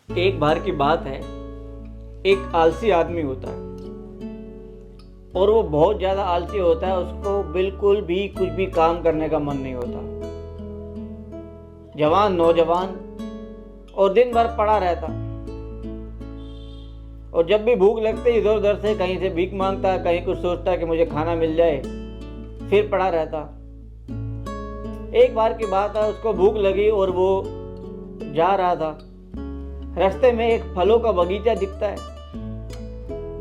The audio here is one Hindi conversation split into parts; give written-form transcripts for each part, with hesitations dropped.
एक बार की बात है, एक आलसी आदमी होता है और वो बहुत ज़्यादा आलसी होता है। उसको बिल्कुल भी कुछ भी काम करने का मन नहीं होता। जवान नौजवान और दिन भर पड़ा रहता, और जब भी भूख लगती है इधर उधर से कहीं से भीख मांगता है, कहीं कुछ सोचता है कि मुझे खाना मिल जाए, फिर पड़ा रहता। एक बार की बात है, उसको भूख लगी और वो जा रहा था। रास्ते में एक फलों का बगीचा दिखता है।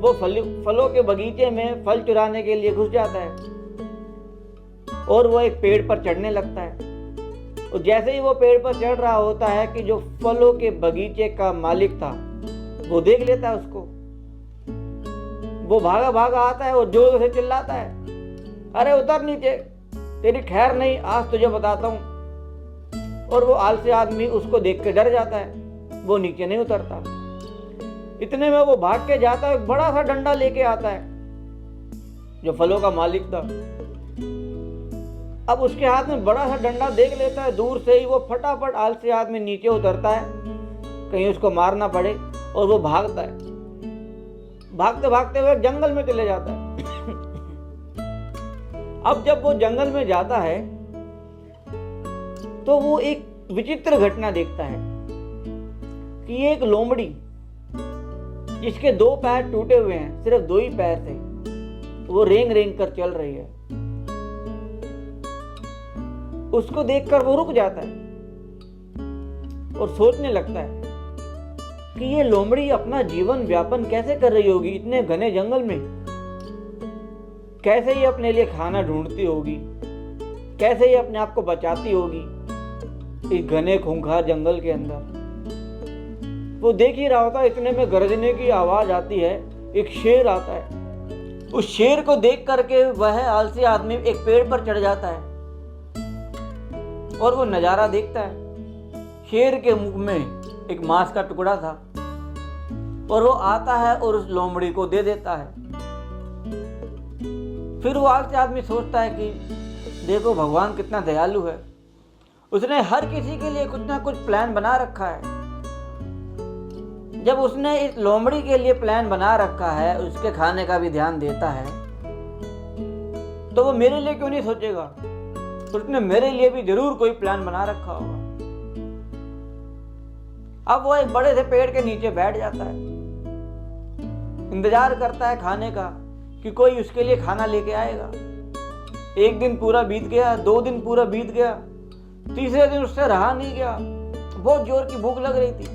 वो फलों के बगीचे में फल चुराने के लिए घुस जाता है और वो एक पेड़ पर चढ़ने लगता है। और जैसे ही वो पेड़ पर चढ़ रहा होता है कि जो फलों के बगीचे का मालिक था वो देख लेता है उसको। वो भागा भागा आता है और जोर से चिल्लाता है, अरे उतर नीचे, तेरी खैर नहीं, आज तुझे बताता हूं। और वो आलसी आदमी उसको देख के डर जाता है, वो नीचे नहीं उतरता। इतने में वो भाग के जाता है, एक बड़ा सा डंडा लेके आता है जो फलों का मालिक था। अब उसके हाथ में बड़ा सा डंडा देख लेता है, दूर से ही वो फटाफट आलसी आदमी नीचे उतरता है, कहीं उसको मारना पड़े, और वो भागता है। भागते भागते हुए जंगल में चले जाता है। अब जब वो जंगल में जाता है तो वो एक विचित्र घटना देखता है कि एक लोमड़ी जिसके 2 पैर टूटे हुए हैं, सिर्फ 2 ही पैर थे, वो रेंग रेंग कर चल रही है। उसको देखकर वो रुक जाता है और सोचने लगता है कि ये लोमड़ी अपना जीवन व्यापन कैसे कर रही होगी इतने घने जंगल में। कैसे ये अपने लिए खाना ढूंढती होगी, कैसे ये अपने आप को बचाती होगी इस घने खूंखार जंगल के अंदर। वो देख ही रहा होता है, इतने में गरजने की आवाज आती है, एक शेर आता है। उस शेर को देख करके वह आलसी आदमी एक पेड़ पर चढ़ जाता है और वो नजारा देखता है। शेर के मुख में एक मांस का टुकड़ा था और वो आता है और उस लोमड़ी को दे देता है। फिर वो आलसी आदमी सोचता है कि देखो भगवान कितना दयालु है, उसने हर किसी के लिए कुछ ना कुछ प्लान बना रखा है। जब उसने इस लोमड़ी के लिए प्लान बना रखा है, उसके खाने का भी ध्यान देता है, तो वो मेरे लिए क्यों नहीं सोचेगा? उसने मेरे लिए भी जरूर कोई प्लान बना रखा होगा। अब वो एक बड़े से पेड़ के नीचे बैठ जाता है, इंतजार करता है खाने का कि कोई उसके लिए खाना लेके आएगा। 1 दिन पूरा बीत गया, 2 दिन पूरा बीत गया, तीसरे दिन उससे रहा नहीं गया, बहुत जोर की भूख लग रही थी।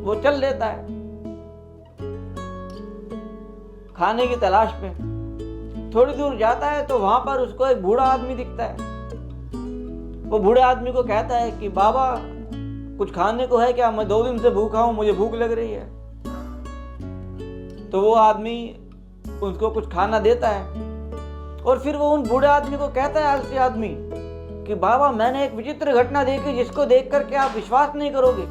वो चल देता है खाने की तलाश में। थोड़ी दूर जाता है तो वहां पर उसको एक बूढ़ा आदमी दिखता है। वो बूढ़े आदमी को कहता है कि बाबा कुछ खाने को है क्या? मैं 2 दिन से भूखा हूं, मुझे भूख लग रही है। तो वो आदमी उसको कुछ खाना देता है और फिर वो उन बूढ़े आदमी को कहता है, आलसी आदमी, कि बाबा मैंने एक विचित्र घटना देखी जिसको देख करके आप विश्वास नहीं करोगे।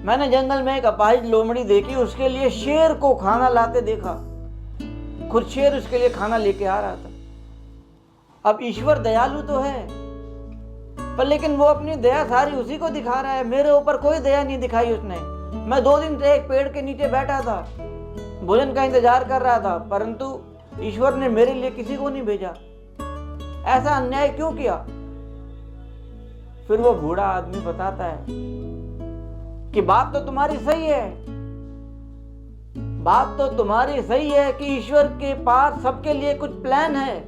मैंने जंगल में एक अपाहिज लोमड़ी देखी, उसके लिए शेर को खाना लाते देखा। खुद शेर उसके लिए खाना लेके आ रहा था। अब ईश्वर दयालु तो है, पर लेकिन वो अपनी दया सारी उसी को दिखा रहा है, मेरे ऊपर कोई दया नहीं दिखाई उसने। मैं 2 दिन से एक पेड़ के नीचे बैठा था, भोजन का इंतजार कर रहा था, परंतु ईश्वर ने मेरे लिए किसी को नहीं भेजा। ऐसा अन्याय क्यों किया? फिर वो बूढ़ा आदमी बताता है कि बात तो तुम्हारी सही है, बात तो तुम्हारी सही है कि ईश्वर के पास सबके लिए कुछ प्लान है,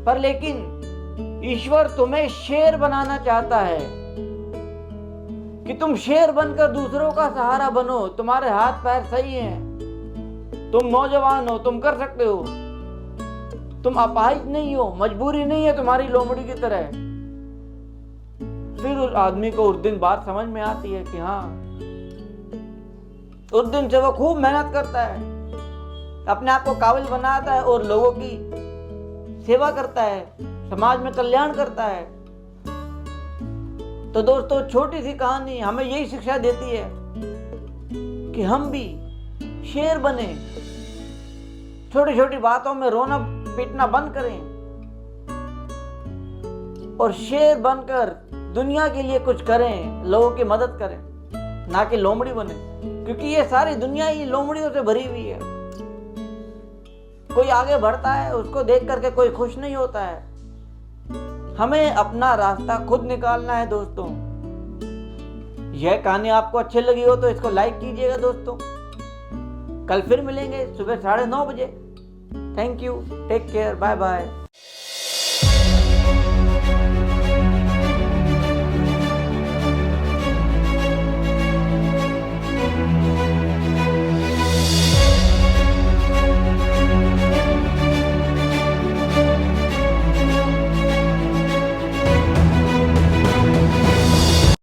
पर लेकिन ईश्वर तुम्हें शेर बनाना चाहता है कि तुम शेर बनकर दूसरों का सहारा बनो। तुम्हारे हाथ पैर सही हैं, तुम नौजवान हो, तुम कर सकते हो, तुम अपाहिज नहीं हो, मजबूरी नहीं है तुम्हारी लोमड़ी की तरह। फिर उस आदमी को उस दिन बात समझ में आती है कि हाँ, उस दिन से वो खूब मेहनत करता है, अपने आप को काबिल बनाता है और लोगों की सेवा करता है, समाज में कल्याण करता है। तो दोस्तों, छोटी सी कहानी हमें यही शिक्षा देती है कि हम भी शेर बने, छोटी छोटी बातों में रोना पीटना बंद करें और शेर बनकर दुनिया के लिए कुछ करें, लोगों की मदद करें, ना कि लोमड़ी बने, क्योंकि ये सारी दुनिया ही लोमड़ियों से भरी हुई है। कोई आगे बढ़ता है, उसको देख करके कोई खुश नहीं होता है। हमें अपना रास्ता खुद निकालना है दोस्तों। यह कहानी आपको अच्छी लगी हो तो इसको लाइक कीजिएगा दोस्तों। कल फिर मिलेंगे सुबह 9:30 बजे। Thank you, take care, bye bye.